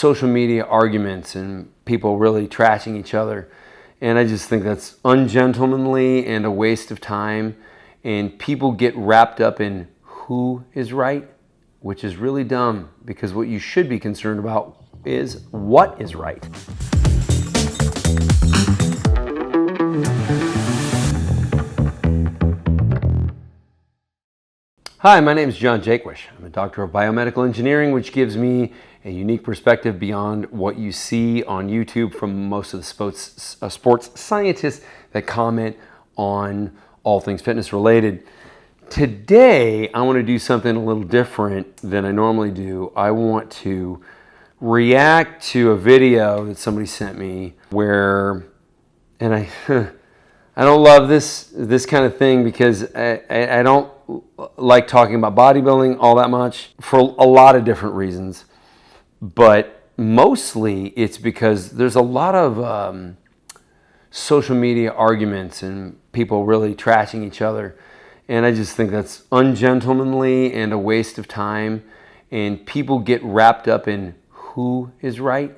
social media arguments and people really trashing each other. And I just think that's ungentlemanly and a waste of time. And people get wrapped up in who is right, which is really dumb, because what you should be concerned about is what is right. Hi, my name is Jaquish. I'm a doctor of biomedical engineering, which gives me a unique perspective beyond what you see on YouTube from most of the sports scientists that comment on all things fitness related. Today, I want to do something a little different than I normally do. I want to react to a video that somebody sent me where, and I don't love this kind of thing because I don't like talking about bodybuilding all that much for a lot of different reasons, but mostly it's because there's a lot of social media arguments and people really trashing each other, and I just think that's ungentlemanly and a waste of time, and people get wrapped up in who is right,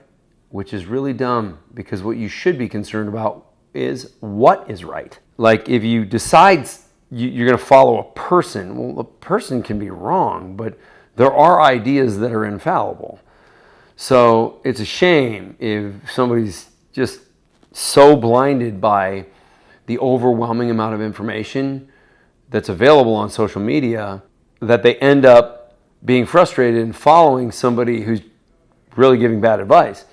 which is really dumb, because what you should be concerned about is what is right. Like, if you decide you're going to follow a person, well, a person can be wrong, but there are ideas that are infallible. So it's a shame if somebody's just so blinded by the overwhelming amount of information that's available on social media that they end up being frustrated and following somebody who's really giving bad advice,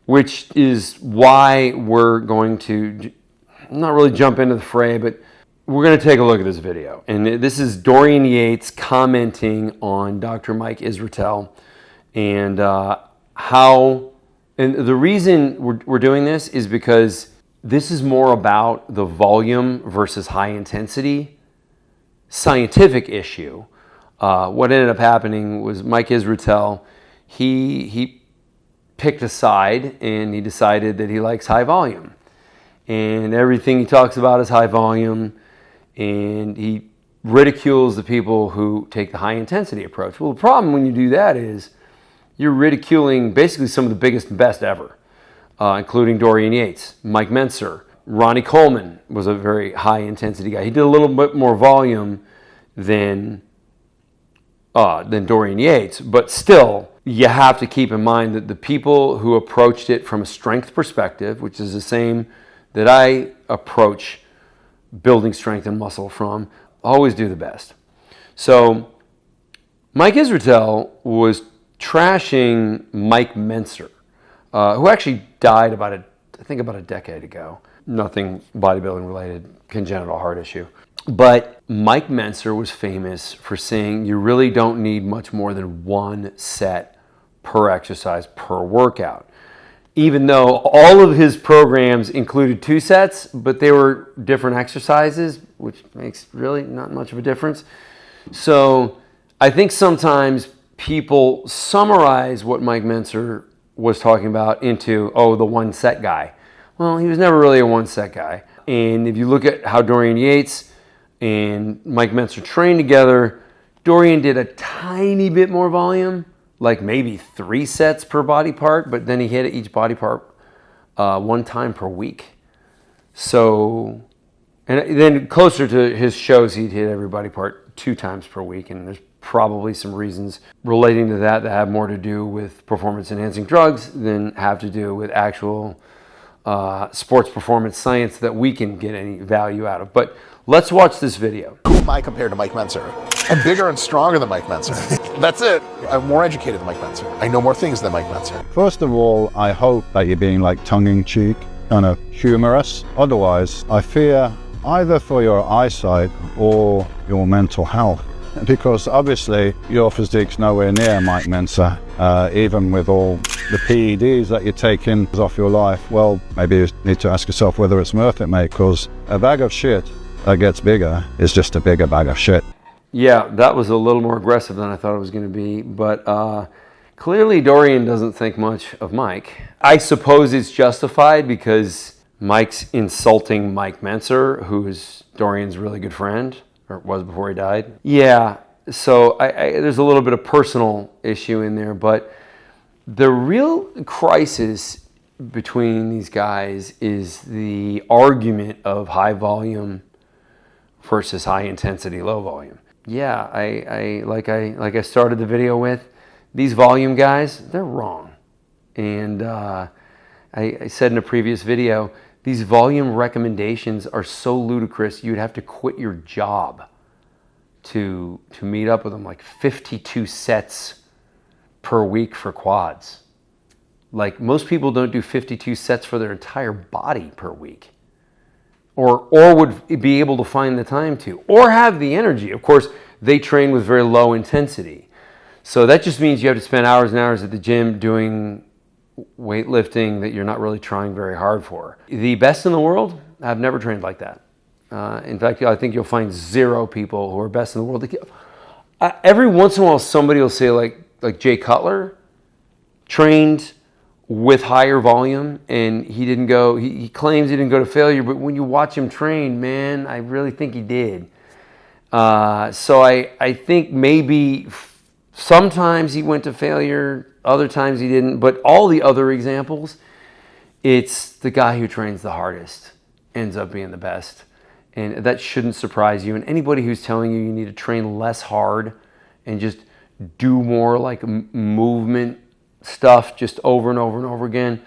which is why we're going to not really jump into the fray, but we're going to take a look at this video. And this is Dorian Yates commenting on Dr. Mike Israetel and and the reason we're doing this is because this is more about the volume versus high intensity scientific issue. What ended up happening was Mike Israetel, he picked a side and he decided that he likes high volume. And everything he talks about is high volume, and he ridicules the people who take the high intensity approach. Well, the problem when you do that is you're ridiculing basically some of the biggest and best ever, including Dorian Yates, Mike Mentzer. Ronnie Coleman was a very high intensity guy. He did a little bit more volume than Dorian Yates, but still, you have to keep in mind that the people who approached it from a strength perspective, which is the same that I approach building strength and muscle from, always do the best. So Mike Israetel was trashing Mike Mentzer, who actually died about a decade ago. Nothing bodybuilding related, congenital heart issue. But Mike Mentzer was famous for saying you really don't need much more than one set per exercise per workout. Even though all of his programs included 2 sets, but they were different exercises, which makes really not much of a difference. So I think sometimes people summarize what Mike Mentzer was talking about into, the one set guy. Well, he was never really a one set guy. And if you look at how Dorian Yates and Mike Mentzer trained together, Dorian did a tiny bit more volume, like maybe 3 sets per body part, but then he hit each body part 1 time per week. So, and then closer to his shows, he'd hit every body part 2 times per week, and there's probably some reasons relating to that have more to do with performance-enhancing drugs than have to do with actual sports performance science that we can get any value out of. But let's watch this video. Who am I compared to Mike Mentzer? I'm bigger and stronger than Mike Mentzer. That's it. I'm more educated than Mike Mentzer. I know more things than Mike Mentzer. First of all, I hope that you're being like tongue-in-cheek, kind of humorous. Otherwise, I fear either for your eyesight or your mental health. Because obviously your physique's nowhere near Mike Mentzer, even with all the PEDs that you're taking off your life. Well, maybe you need to ask yourself whether it's worth it, mate, because a bag of shit that gets bigger is just a bigger bag of shit. Yeah, that was a little more aggressive than I thought it was going to be, but clearly Dorian doesn't think much of Mike. I suppose it's justified because Mike's insulting Mike Mentzer, who is Dorian's really good friend, or was before he died. Yeah, so there's a little bit of personal issue in there, but The real crisis between these guys is the argument of high volume versus high intensity, low volume. Yeah, I started the video with, these volume guys, they're wrong. And I said in a previous video, these volume recommendations are so ludicrous, you'd have to quit your job to meet up with them. Like 52 sets per week for quads. Like, most people don't do 52 sets for their entire body per week. Or would be able to find the time to, or have the energy. Of course, they train with very low intensity. So that just means you have to spend hours and hours at the gym doing weightlifting that you're not really trying very hard for. The best in the world have never trained like that. In fact, I think you'll find 0 people who are best in the world. Every once in a while, somebody will say, like Jay Cutler trained with higher volume, and he didn't go, he claims he didn't go to failure, but when you watch him train, man, I really think he did. So I think maybe sometimes he went to failure, other times he didn't, but all the other examples, it's the guy who trains the hardest ends up being the best. And that shouldn't surprise you. And anybody who's telling you need to train less hard and just do more like movement stuff just over and over and over again,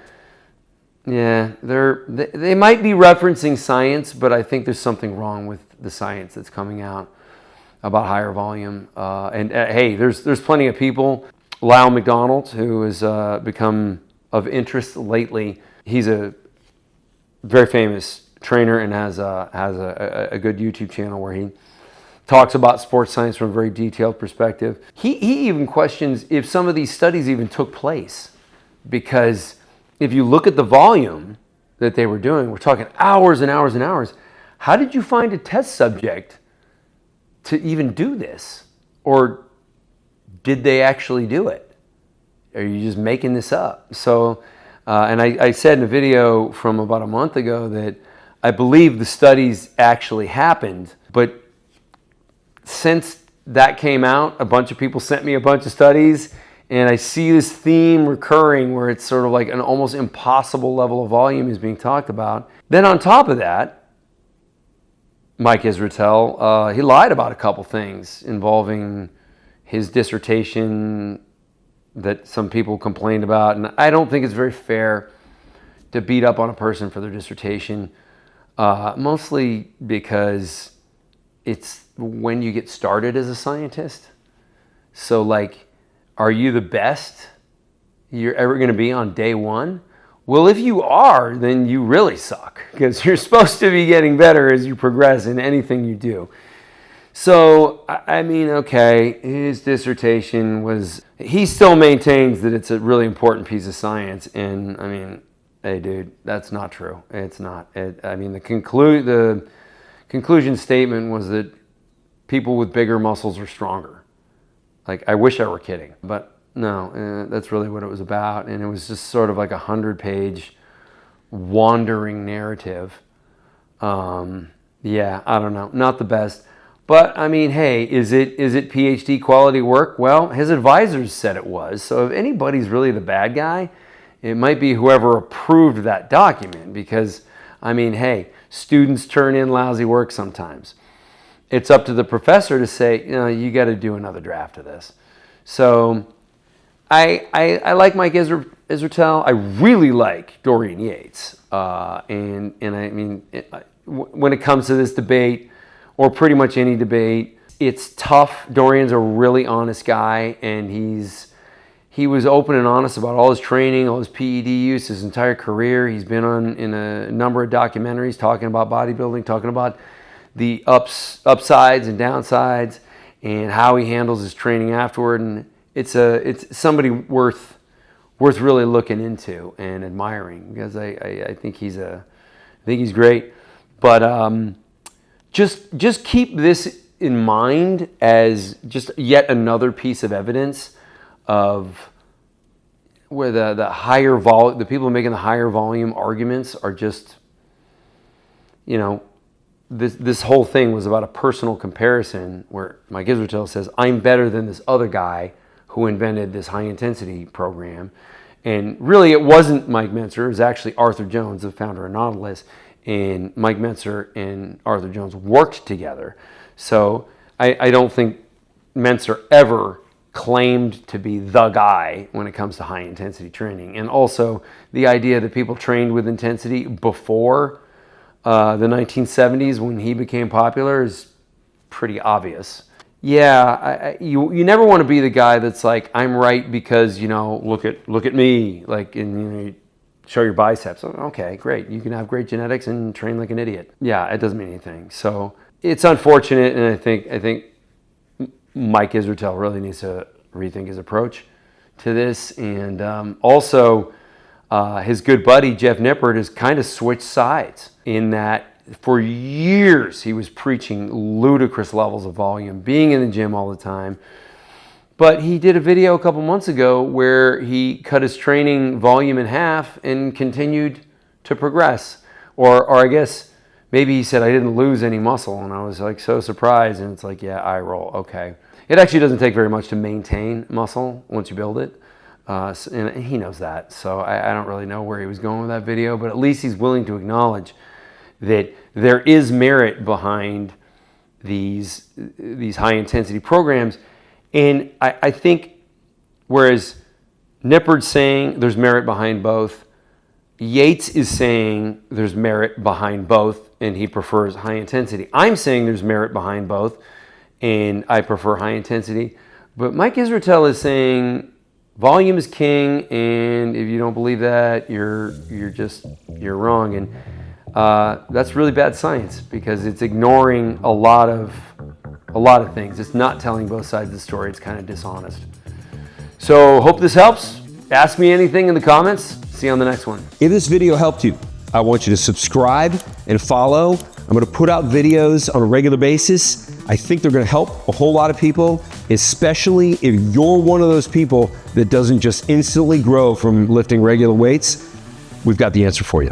yeah, they might be referencing science, but I think there's something wrong with the science that's coming out about higher volume. Hey, there's plenty of people. Lyle McDonald, who has become of interest lately, he's a very famous trainer and has a good YouTube channel where he talks about sports science from a very detailed perspective. He even questions if some of these studies even took place, because if you look at the volume that they were doing, we're talking hours and hours and hours. How did you find a test subject to even do this? Or did they actually do it? Are you just making this up? So, and I said in a video from about a month ago that I believe the studies actually happened, but since that came out, a bunch of people sent me a bunch of studies, and I see this theme recurring where it's sort of like an almost impossible level of volume is being talked about. Then on top of that, Mike Israetel, he lied about a couple things involving his dissertation that some people complained about. And I don't think it's very fair to beat up on a person for their dissertation, mostly because it's when you get started as a scientist. So like, are you the best you're ever going to be on day one? Well, if you are, then you really suck, because you're supposed to be getting better as you progress in anything you do. So, I mean, okay, his dissertation was, he still maintains that it's a really important piece of science. And I mean, hey dude, that's not true. It's not. I mean, the conclusion statement was that people with bigger muscles are stronger. Like, I wish I were kidding, but no, that's really what it was about. And it was just sort of like a 100-page wandering narrative. Yeah, I don't know, not the best. But I mean, hey, is it PhD quality work? Well, his advisors said it was. So if anybody's really the bad guy, it might be whoever approved that document, because I mean, hey, students turn in lousy work sometimes. It's up to the professor to say, you know, you got to do another draft of this. So I like Mike Israetel. I really like Dorian Yates. And I mean, when it comes to this debate, or pretty much any debate, it's tough. Dorian's a really honest guy, and he was open and honest about all his training, all his PED use, his entire career. He's been in a number of documentaries talking about bodybuilding, talking about the upsides and downsides, and how he handles his training afterward. And it's somebody worth really looking into and admiring, because I think he's great. But just keep this in mind as just yet another piece of evidence of where the higher the people making the higher volume arguments are just, you know, this whole thing was about a personal comparison where Mike Israetel says, I'm better than this other guy who invented this high intensity program. And really it wasn't Mike Mentzer, it was actually Arthur Jones, the founder of Nautilus, and Mike Mentzer and Arthur Jones worked together. So I don't think Mentzer ever claimed to be the guy when it comes to high intensity training. And also the idea that people trained with intensity before the 1970s when he became popular is pretty obvious. Yeah, you never want to be the guy that's like, I'm right because, you know, look at me, like, and you know, you show your biceps. Okay, great. You can have great genetics and train like an idiot. Yeah, it doesn't mean anything. So it's unfortunate, and I think Mike Israetel really needs to rethink his approach to this. And also, his good buddy Jeff Nippert has kind of switched sides in that for years he was preaching ludicrous levels of volume, being in the gym all the time. But he did a video a couple months ago where he cut his training volume in half and continued to progress. Or I guess maybe he said, I didn't lose any muscle. And I was like so surprised. And it's like, yeah, eye roll. Okay. It actually doesn't take very much to maintain muscle once you build it. And he knows that. So I don't really know where he was going with that video, but at least he's willing to acknowledge that there is merit behind these high intensity programs. And I think whereas Nippert's saying there's merit behind both, Yates is saying there's merit behind both and he prefers high intensity. I'm saying there's merit behind both and I prefer high intensity. But Mike Israetel is saying volume is king, and if you don't believe that, you're wrong. And that's really bad science because it's ignoring a lot of things. It's not telling both sides of the story. It's kind of dishonest. So hope this helps. Ask me anything in the comments. See you on the next one. If this video helped you, I want you to subscribe and follow. I'm going to put out videos on a regular basis. I think they're going to help a whole lot of people, especially if you're one of those people that doesn't just instantly grow from lifting regular weights. We've got the answer for you.